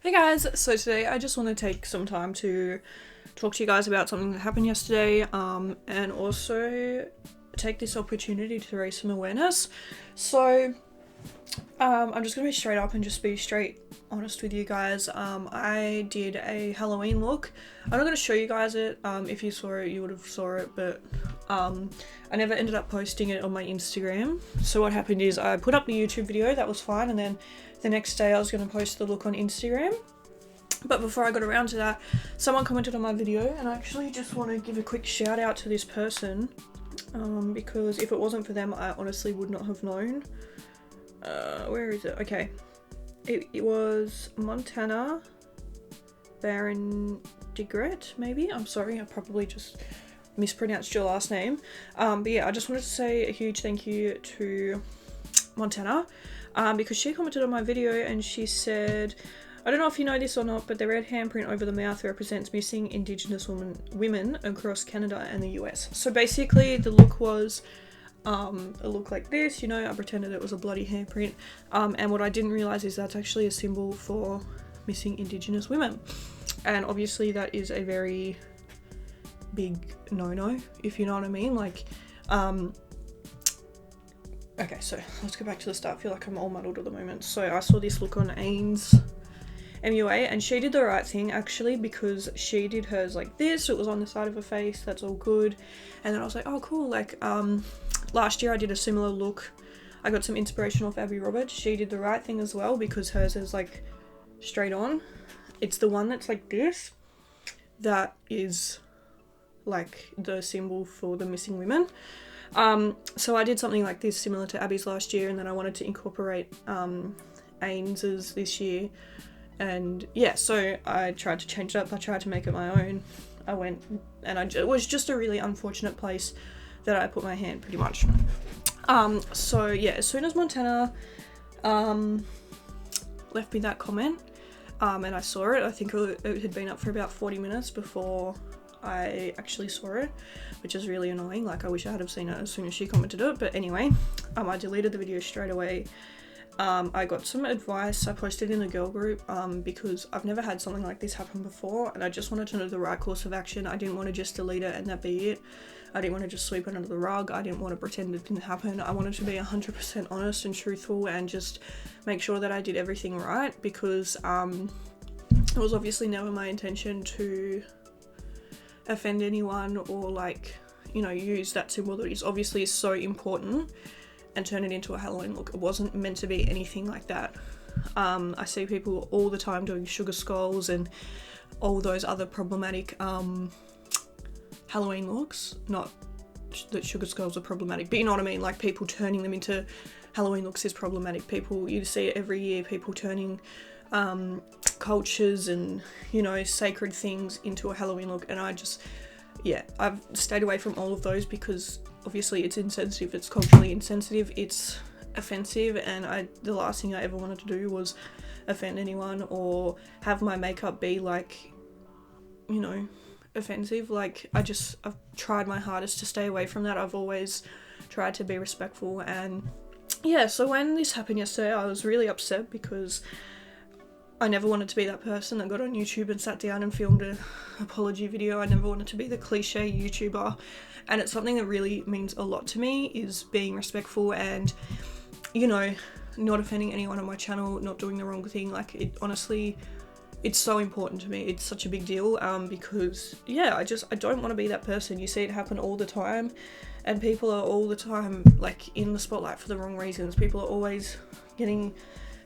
Hey guys, so today I just want to take some time to talk to you guys about something that happened yesterday, and also take this opportunity to raise some awareness. So, I'm just going to be straight up and just be straight honest with you guys. I did a Halloween look. I'm not going to show you guys it. If you saw it, you would have saw it, but I never ended up posting it on my Instagram. So what happened is I put up the YouTube video, that was fine, and then the next day I was going to post the look on Instagram. But before I got around to that, someone commented on my video, and I actually just want to give a quick shout out to this person, because if it wasn't for them, I honestly would not have known. Where is it? Okay. It was Montana Baron Digret, maybe? I'm sorry, I probably just mispronounced your last name. But yeah, I just wanted to say a huge thank you to Montana, because she commented on my video and she said, I don't know if you know this or not, but the red handprint over the mouth represents missing Indigenous women across Canada and the US. So basically the look was a look like this, you know, I pretended it was a bloody handprint, and what I didn't realise is that's actually a symbol for missing Indigenous women. And obviously that is a very big no-no, if you know what I mean. Like, okay, so let's go back to the start. I feel like I'm all muddled at the moment. So I saw this look on Ains MUA, and she did the right thing actually, because she did hers like this, so it was on the side of her face, that's all good. And then I was like, oh cool, like last year I did a similar look. I got some inspiration off Abby Roberts. She did the right thing as well, because hers is like straight on. It's the one that's like this that is like the symbol for the missing women. So I did something like this similar to Abby's last year, and then I wanted to incorporate Ains's this year. And yeah, so I tried to change it up. I tried to make it my own. I went and it was just a really unfortunate place that I put my hand, pretty much. So yeah, as soon as Montana left me that comment, and I saw it, I think it had been up for about 40 minutes before I actually saw it, which is really annoying. Like, I wish I had have seen it as soon as she commented it. But anyway, I deleted the video straight away. I got some advice. I posted in the girl group, because I've never had something like this happen before, and I just wanted to know the right course of action. I didn't want to just delete it and that be it. I didn't want to just sweep it under the rug. I didn't want to pretend it didn't happen. I wanted to be 100% honest and truthful and just make sure that I did everything right, because it was obviously never my intention to offend anyone or, like, you know, use that symbol that is obviously so important and turn it into a Halloween look. It wasn't meant to be anything like that. I see people all the time doing sugar skulls and all those other problematic Halloween looks. Not that sugar skulls are problematic, but you know what I mean, like people turning them into Halloween looks is problematic. People, you see it every year, people turning cultures and, you know, sacred things into a Halloween look, and I just, yeah, I've stayed away from all of those because obviously it's insensitive, it's culturally insensitive, it's offensive, and the last thing I ever wanted to do was offend anyone or have my makeup be, like, you know, offensive. Like, I've tried my hardest to stay away from that. I've always tried to be respectful, and yeah, so when this happened yesterday, I was really upset because I never wanted to be that person that got on YouTube and sat down and filmed an apology video. I never wanted to be the cliche YouTuber, and it's something that really means a lot to me, is being respectful and, you know, not offending anyone on my channel, not doing the wrong thing. Like, it honestly, it's so important to me. It's such a big deal, because yeah, I don't want to be that person. You see it happen all the time, and people are all the time like in the spotlight for the wrong reasons. People are always getting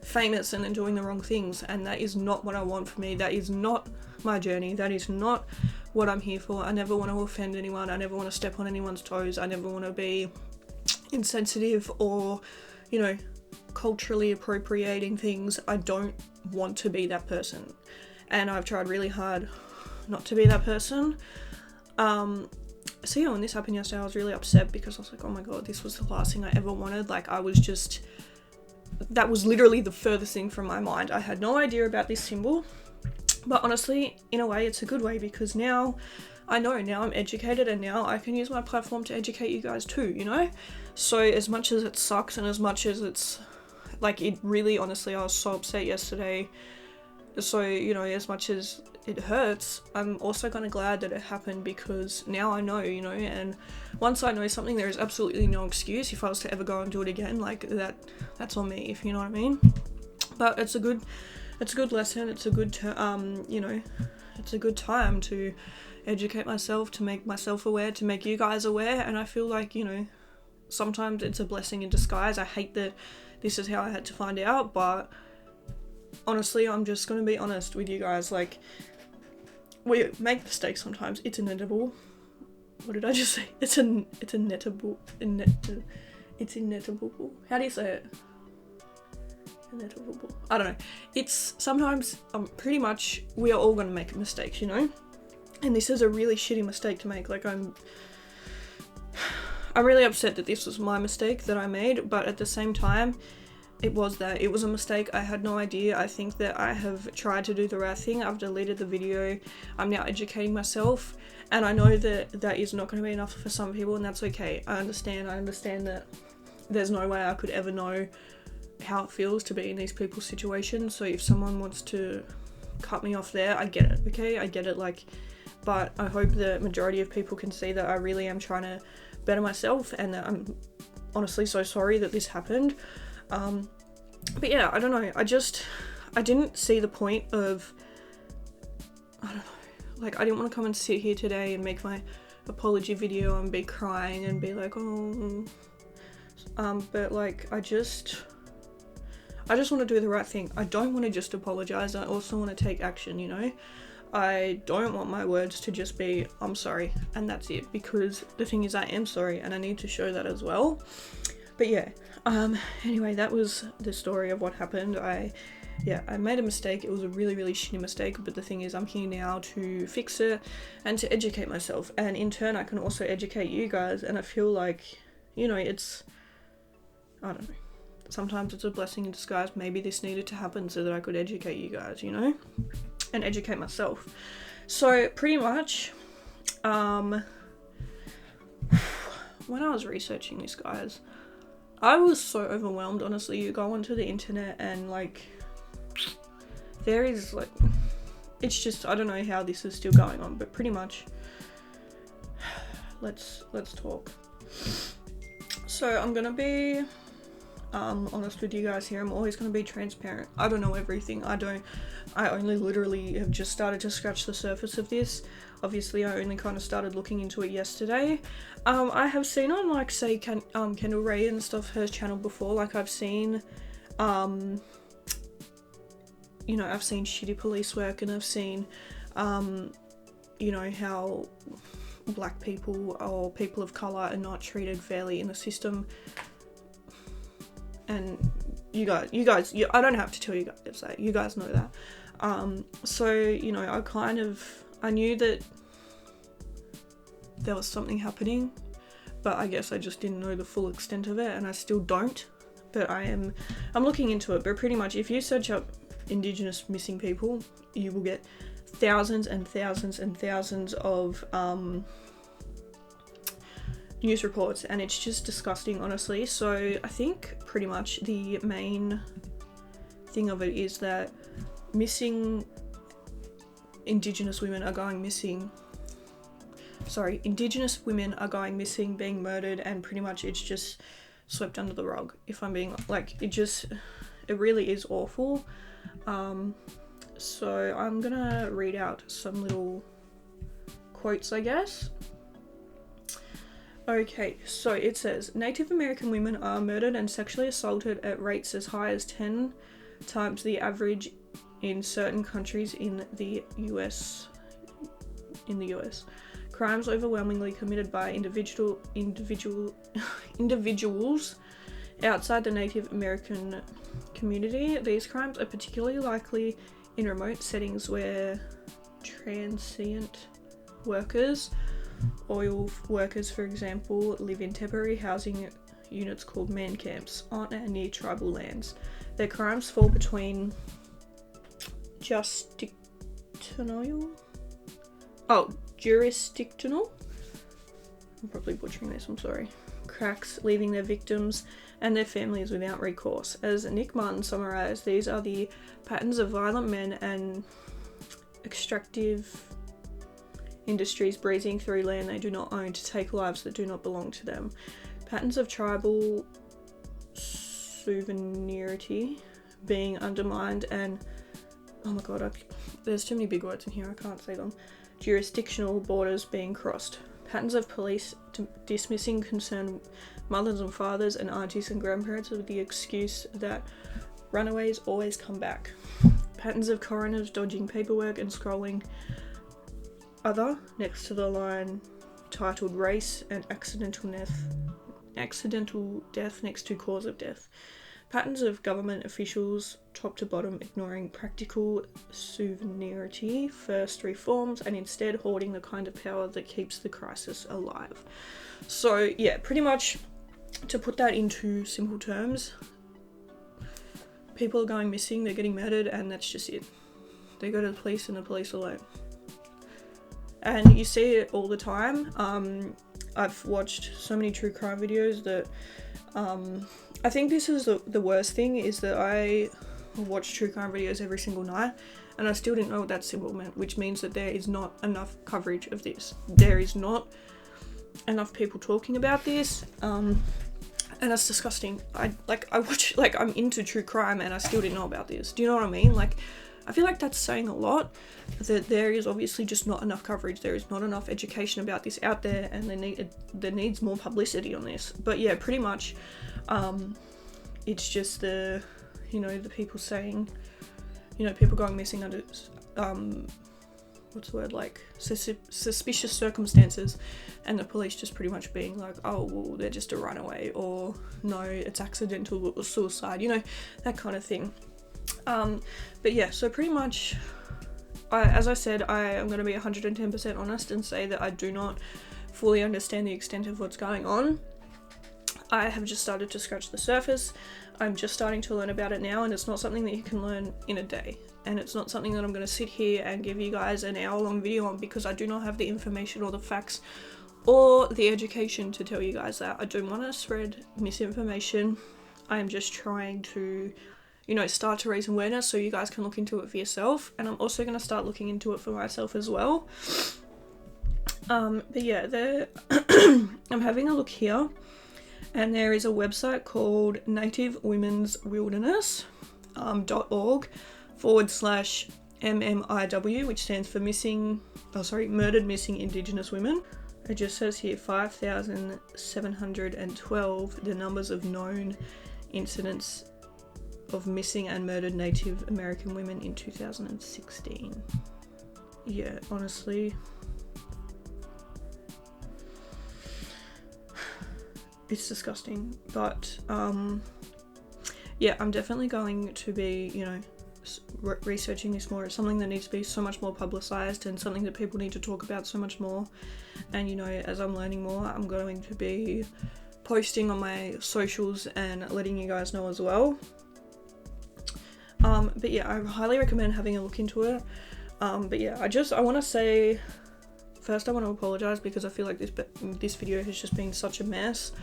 famous and then doing the wrong things, and that is not what I want for me. That is not my journey. That is not what I'm here for. I never want to offend anyone. I never want to step on anyone's toes. I never want to be insensitive or, you know, culturally appropriating things. I don't want to be that person, and I've tried really hard not to be that person. So yeah, when this happened yesterday, I was really upset because I was like, oh my god, this was the last thing I ever wanted. Like, that was literally the furthest thing from my mind. I had no idea about this symbol, but honestly, in a way, it's a good way, because now I know, now I'm educated, and now I can use my platform to educate you guys too, you know? So as much as it sucks, and as much as it's, like, it really, honestly, I was so upset yesterday. So, you know, as much as it hurts, I'm also kind of glad that it happened, because now I know, you know, and once I know something, there is absolutely no excuse if I was to ever go and do it again. Like, that's on me, if you know what I mean. But it's a good lesson. It's a good, you know, it's a good time to educate myself, to make myself aware, to make you guys aware. And I feel like, you know, sometimes it's a blessing in disguise. I hate that this is how I had to find out, but honestly, I'm just going to be honest with you guys. Like, we make mistakes sometimes. It's inevitable. What did I just say? It's inevitable. It's inevitable. How do you say it? Inevitable. I don't know. It's sometimes, pretty much, we are all going to make mistakes, you know? And this is a really shitty mistake to make. Like, I'm really upset that this was my mistake that I made, but at the same time, it was a mistake. I had no idea. I think that I have tried to do the right thing. I've deleted the video. I'm now educating myself, and I know that that is not going to be enough for some people, and that's okay. I understand that there's no way I could ever know how it feels to be in these people's situations. So if someone wants to cut me off there, I get it, okay? I get it, like, but I hope the majority of people can see that I really am trying to better myself, and that I'm honestly so sorry that this happened. But yeah, I don't know, I didn't see the point of, I don't know, like, I didn't want to come and sit here today and make my apology video and be crying and be like, oh, but like, I just want to do the right thing. I don't want to just apologize. I also want to take action, you know? I don't want my words to just be, I'm sorry, and that's it, because the thing is, I am sorry, and I need to show that as well. But yeah, anyway, that was the story of what happened. I made a mistake. It was a really, really shitty mistake, but the thing is, I'm here now to fix it and to educate myself, and in turn, I can also educate you guys, and I feel like, you know, it's, I don't know, sometimes it's a blessing in disguise. Maybe this needed to happen so that I could educate you guys, you know, and educate myself. So pretty much, when I was researching this, guys, I was so overwhelmed, honestly. You go onto the internet and, like, there is, like, it's just, I don't know how this is still going on, but pretty much, let's talk. So I'm gonna be honest with you guys here. I'm always going to be transparent. I don't know everything. I only literally have just started to scratch the surface of this. Obviously, I only kind of started looking into it yesterday. I have seen on, like, say, Kendall Ray and stuff, her channel before. Like, I've seen, you know, I've seen shitty police work, and I've seen, you know, how black people or people of colour are not treated fairly in the system. And you guys, I don't have to tell you guys that. You guys know that. So, you know, I knew that there was something happening, but I guess I just didn't know the full extent of it, and I still don't. But I'm looking into it. But pretty much, if you search up Indigenous missing people, you will get thousands and thousands and thousands of news reports, and it's just disgusting, honestly. So I think pretty much the main thing of it is that Indigenous women are going missing, being murdered, and pretty much it's just swept under the rug, if I'm being, like, it really is awful. So I'm gonna read out some little quotes, I guess. Okay, so it says, Native American women are murdered and sexually assaulted at rates as high as 10 times the average in certain countries in the US. Crimes overwhelmingly committed by individuals outside the Native American community. These crimes are particularly likely in remote settings where transient workers, oil workers for example, live in temporary housing units called man camps on and near tribal lands. Their crimes fall between jurisdictional, I'm probably butchering this, I'm sorry, cracks, leaving their victims and their families without recourse. As Nick Martin summarised, these are the patterns of violent men and extractive industries breezing through land they do not own to take lives that do not belong to them. Patterns of tribal sovereignty being undermined and, oh my god, there's too many big words in here, I can't say them. Jurisdictional borders being crossed. Patterns of police dismissing concerned mothers and fathers and aunties and grandparents with the excuse that runaways always come back. Patterns of coroners dodging paperwork and scrolling other next to the line titled race and accidental death next to cause of death. Patterns of government officials top to bottom ignoring practical sovereignty, first reforms, and instead hoarding the kind of power that keeps the crisis alive. So yeah, pretty much to put that into simple terms, people are going missing, they're getting murdered, and that's just it. They go to the police and the police are like, and you see it all the time. I've watched so many true crime videos that I think this is the worst thing, is that I watch true crime videos every single night and I still didn't know what that symbol meant, which means that there is not enough coverage of this. There is not enough people talking about this, and that's disgusting. I'm into true crime and I still didn't know about this. Do you know what I mean? Like, I feel like that's saying a lot, that there is obviously just not enough coverage, there is not enough education about this out there, and there needs more publicity on this. But yeah, pretty much, it's just the people saying, people going missing under, suspicious circumstances, and the police just pretty much being like, oh, well, they're just a runaway, or no, it's accidental or suicide, that kind of thing. But yeah, so pretty much, as I said, I am going to be 110% honest and say that I do not fully understand the extent of what's going on. I have just started to scratch the surface. I'm just starting to learn about it now, and it's not something that you can learn in a day. And it's not something that I'm going to sit here and give you guys an hour-long video on, because I do not have the information or the facts or the education to tell you guys that. I don't want to spread misinformation. I am just trying to start to raise awareness so you guys can look into it for yourself. And I'm also going to start looking into it for myself as well. But yeah, I'm having a look here, and there is a website called nativewomenswilderness.org/MMIW, which stands for Murdered Missing Indigenous Women. It just says here 5,712 the numbers of known incidents of missing and murdered Native American women in 2016. Yeah, honestly, it's disgusting. But yeah, I'm definitely going to be, researching this more. It's something that needs to be so much more publicized, and something that people need to talk about so much more. And as I'm learning more, I'm going to be posting on my socials and letting you guys know as well. But yeah, I highly recommend having a look into it. But yeah, I want to say, first I want to apologize, because I feel like this video has just been such a mess.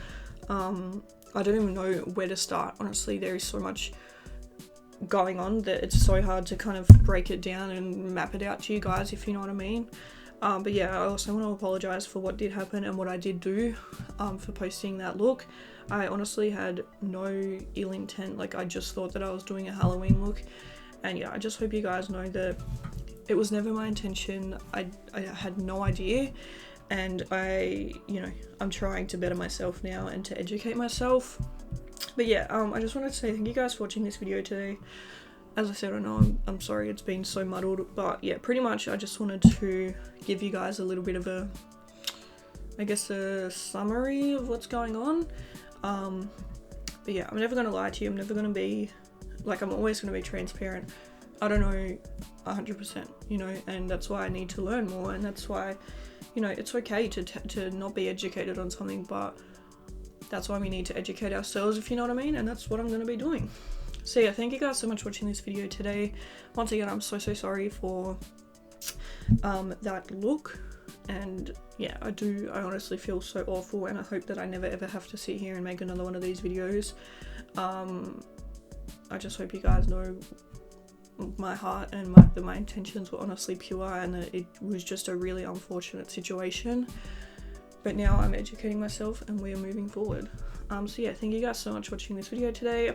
I don't even know where to start. Honestly, there is so much going on that it's so hard to kind of break it down and map it out to you guys, if you know what I mean. But yeah, I also want to apologize for what did happen and what I did do for posting that look. I honestly had no ill intent. Like, I just thought that I was doing a Halloween look, and yeah, I just hope you guys know that it was never my intention. I had no idea, and I'm trying to better myself now and to educate myself. But yeah, I just wanted to say thank you guys for watching this video today. As I said, I know I'm sorry it's been so muddled, but yeah, pretty much I just wanted to give you guys a little bit of a summary of what's going on. But yeah, I'm never going to lie to you. I'm never going to be, I'm always going to be transparent. I don't know 100%, and that's why I need to learn more, and that's why, it's okay to not be educated on something, but that's why we need to educate ourselves, if you know what I mean, and that's what I'm going to be doing. So yeah, thank you guys so much for watching this video today. Once again, I'm so sorry for that look. and yeah, I honestly feel so awful, and I hope that I never ever have to sit here and make another one of these videos. I just hope you guys know my heart and my intentions were honestly pure, and that it was just a really unfortunate situation. But now I'm educating myself and we're moving forward. So yeah, thank you guys so much for watching this video today.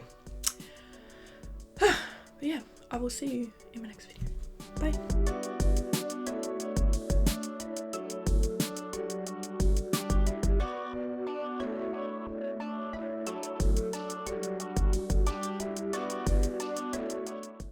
But yeah, I will see you in my next video. Bye.